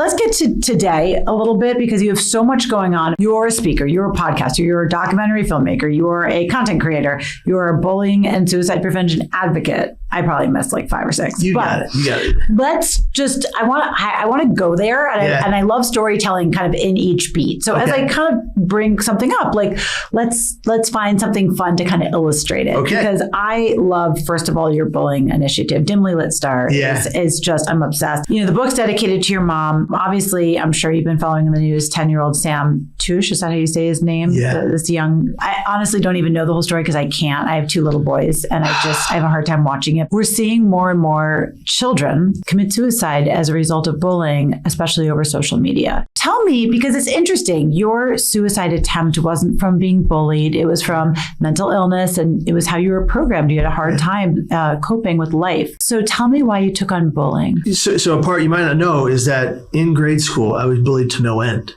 let's get to today a little bit, because you have so much going on. You're a speaker, you're a podcaster, you're a documentary filmmaker, you're a content creator, you're a bullying and suicide prevention advocate. I probably missed like 5 or 6. You got it. Let's just, I want to go there. And I love storytelling kind of in each beat. So as I kind of bring something up, like let's find something fun to kind of illustrate it. Okay. Because I love, first of all, your bullying initiative. Dimly Lit Star is just, I'm obsessed. You know, the book's dedicated to your mom. Obviously, I'm sure you've been following in the news, 10-year-old Sam Touche, is that how you say his name? Yeah. This young, I honestly don't even know the whole story because I can't. I have 2 little boys and I have a hard time watching it. We're seeing more and more children commit suicide as a result of bullying, especially over social media. Tell me, because it's interesting, your suicide attempt wasn't from being bullied. It was from mental illness, and it was how you were programmed. You had a hard time coping with life. So tell me why you took on bullying. So a part you might not know is that in grade school, I was bullied to no end.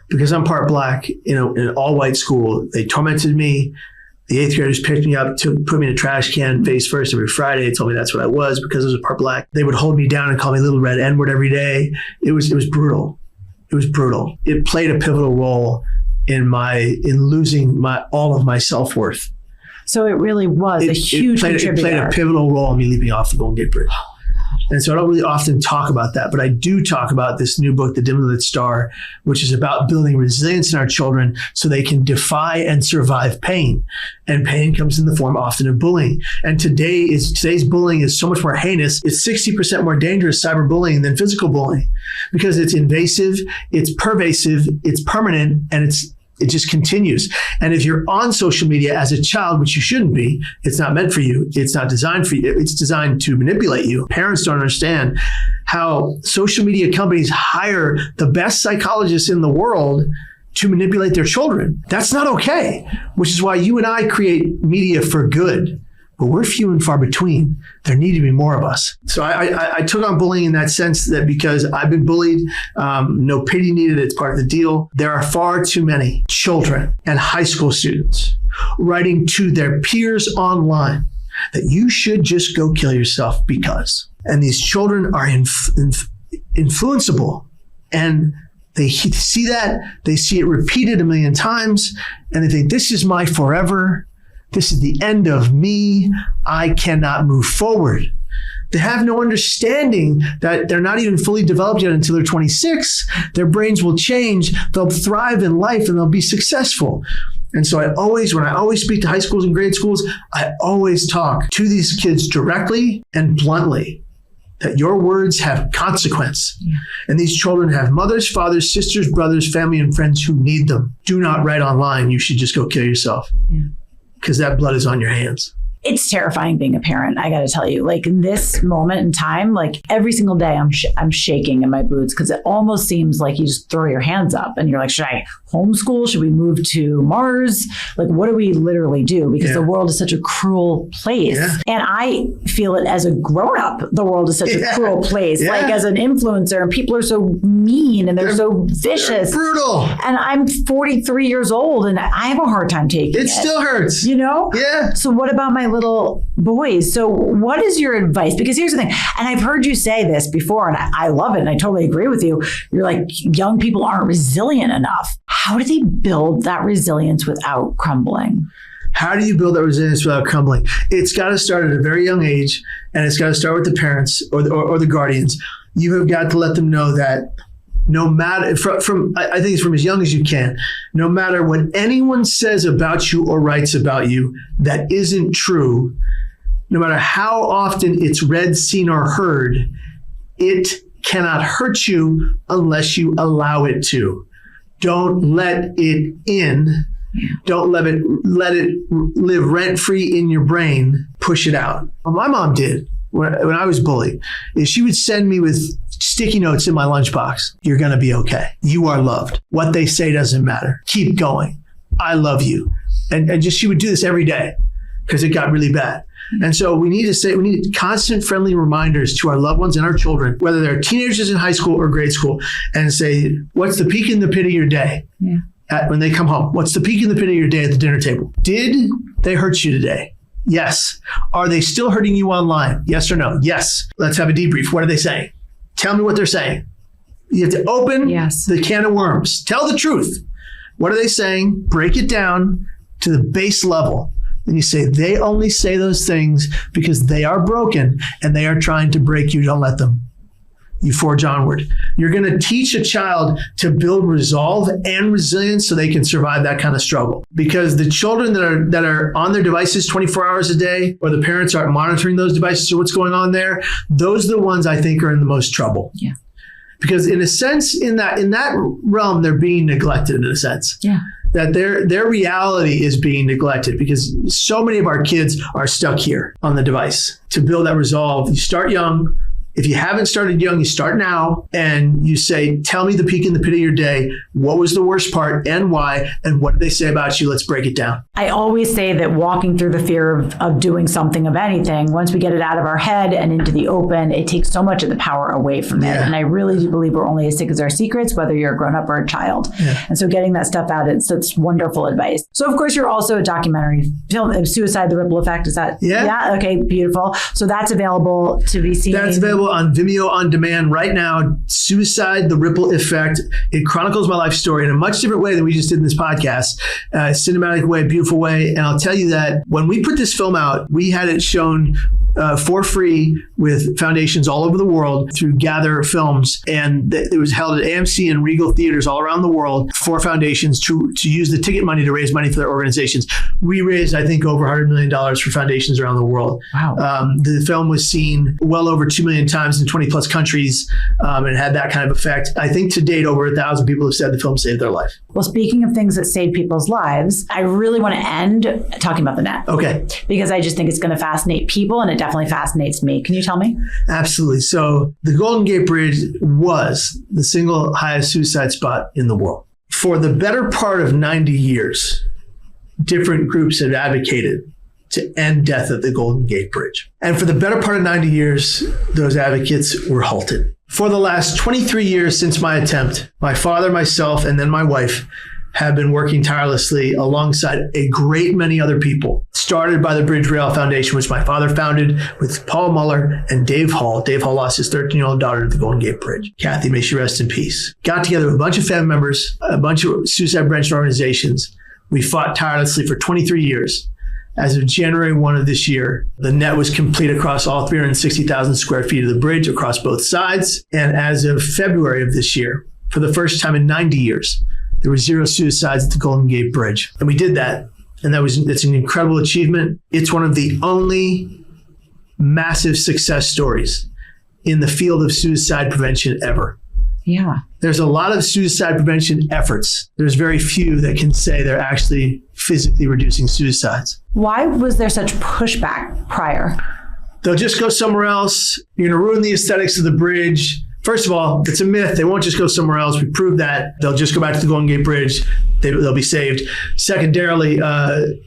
Because I'm part Black, in an all-white school, they tormented me. The 8th graders picked me up to put me in a trash can face first every Friday. They told me that's what I was because I was a part Black. They would hold me down and call me Little Red N-word every day. It was brutal. It was brutal. It played a pivotal role in losing all of my self-worth. So it really was a huge contributor. It played a pivotal role in me leaping off the Golden Gate Bridge. And so I don't really often talk about that, but I do talk about this new book, The Dimly Lit Star, which is about building resilience in our children so they can defy and survive pain. And pain comes in the form often of bullying. And today's bullying is so much more heinous. It's 60% more dangerous, cyberbullying, than physical bullying, because it's invasive, it's pervasive, it's permanent, and it just continues. And if you're on social media as a child, which you shouldn't be, it's not meant for you. It's not designed for you. It's designed to manipulate you. Parents don't understand how social media companies hire the best psychologists in the world to manipulate their children. That's not okay, which is why you and I create media for good. But we're few and far between. There need to be more of us. So I took on bullying in that sense, that because I've been bullied, no pity needed, it's part of the deal. There are far too many children and high school students writing to their peers online that you should just go kill yourself because. And these children are influenceable, and they see that, they see it repeated a million times, and they think, this is my forever. This is the end of me. I cannot move forward. They have no understanding that they're not even fully developed yet until they're 26. Their brains will change. They'll thrive in life and they'll be successful. And so when I always speak to high schools and grade schools, I always talk to these kids directly and bluntly that your words have consequence. Yeah. And these children have mothers, fathers, sisters, brothers, family, and friends who need them. Do not write online, you should just go kill yourself. Yeah. Because that blood is on your hands. It's terrifying being a parent, I got to tell you. Like in this moment in time, like every single day I'm shaking in my boots, because it almost seems like you just throw your hands up and you're like, should I homeschool? Should we move to Mars? Like, what do we literally do? Because the world is such a cruel place. Yeah. And I feel it as a grown-up, the world is such a cruel place. Yeah. Like as an influencer, and people are so mean and they're so vicious. They're brutal. And I'm 43 years old and I have a hard time taking it. It still hurts. You know? Yeah. So what about my little boys? So what is your advice? Because here's the thing, and I've heard you say this before, and I love it, and I totally agree with you. You're like, young people aren't resilient enough. How do they build that resilience without crumbling? How do you build that resilience without crumbling? It's got to start at a very young age, and it's got to start with the parents or the guardians. You have got to let them know that no matter, I think it's from as young as you can, no matter what anyone says about you or writes about you that isn't true, no matter how often it's read, seen, or heard, it cannot hurt you unless you allow it to. Don't let it in. Don't let it live rent-free in your brain. Push it out. Well, my mom did when I was bullied. Is she would send me with sticky notes in my lunchbox. You're going to be okay. You are loved. What they say doesn't matter. Keep going. I love you. And just she would do this every day because it got really bad. And so we need constant friendly reminders to our loved ones and our children, whether they're teenagers in high school or grade school, and say, what's the peak and the pit of your day? Yeah. When they come home, what's the peak and the pit of your day at the dinner table? Did they hurt you today? Yes. Are they still hurting you online? Yes or no? Yes. Let's have a debrief. What are they saying? Tell me what they're saying. You have to open Yes. the can of worms. Tell the truth. What are they saying? Break it down to the base level. And you say, they only say those things because they are broken and they are trying to break you. Don't let them. You forge onward. You're going to teach a child to build resolve and resilience so they can survive that kind of struggle. Because the children that are on their devices 24 hours a day, or the parents aren't monitoring those devices or what's going on there, those are the ones I think are in the most trouble. Yeah. Because in a sense, in that realm, they're being neglected in a sense. Yeah. That their reality is being neglected because so many of our kids are stuck here on the device. To build that resolve, you start young. If you haven't started young, you start now and you say, tell me the peak and the pit of your day. What was the worst part and why? And what did they say about you? Let's break it down. I always say that walking through the fear of doing something of anything, once we get it out of our head and into the open, it takes so much of the power away from it. And I really do believe we're only as sick as our secrets, whether you're a grown up or a child. Yeah. And so getting that stuff out, it's wonderful advice. So of course, you're also a documentary film, Suicide, the Ripple Effect. Is that? Yeah. Okay, beautiful. So that's available to be seen. That's available on Vimeo on demand right now. Suicide, the Ripple Effect. It chronicles my life story in a much different way than we just did in this podcast. Cinematic way, beautiful way. And I'll tell you that when we put this film out, we had it shown for free with foundations all over the world through Gather Films. And it was held at AMC and Regal theaters all around the world for foundations to use the ticket money to raise money for their organizations. We raised, I think, over $100 million for foundations around the world. Wow. The film was seen well over 2 million times in 20 plus countries, and it had that kind of effect. I think to date, over 1,000 people have said the film saved their life. Well, speaking of things that save people's lives, I really want to end talking about the net. Okay. Because I just think it's going to fascinate people, and it definitely fascinates me. Can you tell me? Absolutely. So the Golden Gate Bridge was the single highest suicide spot in the world. For the better part of 90 years, different groups have advocated to end death at the Golden Gate Bridge. And for the better part of 90 years, those advocates were halted. For the last 23 years since my attempt, my father, myself, and then my wife have been working tirelessly alongside a great many other people, started by the Bridge Rail Foundation, which my father founded with Paul Muller and Dave Hall. Dave Hall lost his 13-year-old daughter to the Golden Gate Bridge. Kathy, may she rest in peace. Got together with a bunch of family members, a bunch of suicide prevention organizations. We fought tirelessly for 23 years. As of January 1 of this year, the net was complete across all 360,000 square feet of the bridge across both sides. And as of February of this year, for the first time in 90 years, there were 0 suicides at the Golden Gate Bridge. And we did that. And it's an incredible achievement. It's one of the only massive success stories in the field of suicide prevention ever. Yeah. There's a lot of suicide prevention efforts. There's very few that can say they're actually physically reducing suicides. Why was there such pushback prior? They'll just go somewhere else. You're going to ruin the aesthetics of the bridge. First of all, it's a myth. They won't just go somewhere else. We proved that. They'll just go back to the Golden Gate Bridge. They'll be saved. Secondarily, the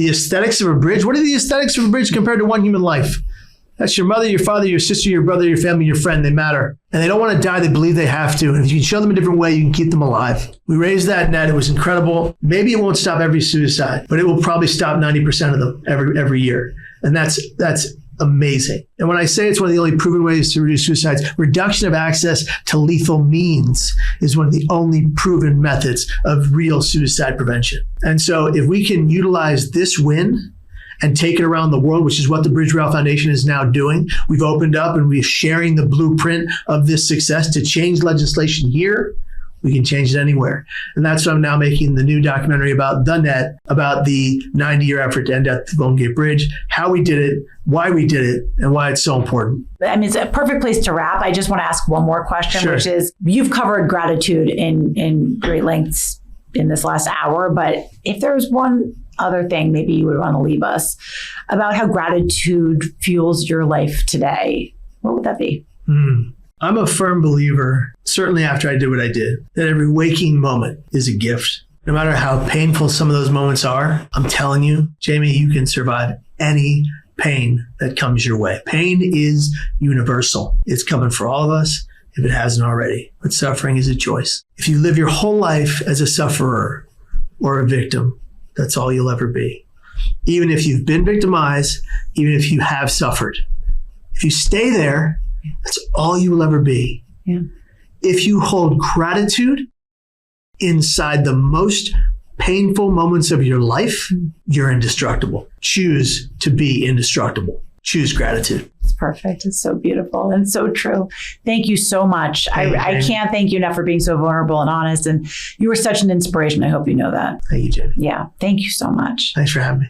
aesthetics of a bridge. What are the aesthetics of a bridge compared to one human life? That's your mother, your father, your sister, your brother, your family, your friend. They matter. And they don't want to die. They believe they have to. And if you can show them a different way, you can keep them alive. We raised that net. It was incredible. Maybe it won't stop every suicide, but it will probably stop 90% of them every year. And that's amazing. And when I say it's one of the only proven ways to reduce suicides, reduction of access to lethal means is one of the only proven methods of real suicide prevention. And so if we can utilize this win and take it around the world, which is what the Bridge Rail Foundation is now doing. We've opened up and we're sharing the blueprint of this success to change legislation here. We can change it anywhere. And that's why I'm now making the new documentary about the net, about the 90-year effort to end death at the Golden Gate Bridge, how we did it, why we did it, and why it's so important. I mean, it's a perfect place to wrap. I just want to ask one more question, Sure. Which is, you've covered gratitude in great lengths in this last hour, but if there's one other thing maybe you would want to leave us about how gratitude fuels your life today, what would that be? I'm a firm believer, certainly after I did what I did, that every waking moment is a gift. No matter how painful some of those moments are, I'm telling you, Jamie, you can survive any pain that comes your way. Pain is universal. It's coming for all of us if it hasn't already. But suffering is a choice. If you live your whole life as a sufferer or a victim, that's all you'll ever be. Even if you've been victimized, even if you have suffered. If you stay there, that's all you will ever be. Yeah. if you hold gratitude inside the most painful moments of your life, you're indestructible. Choose to be indestructible. Choose gratitude. It's perfect. It's so beautiful and so true. Thank you so much. I can't thank you enough for being so vulnerable and honest. And you were such an inspiration. I hope you know that. Thank you, Jamie. Yeah. Thank you so much. Thanks for having me.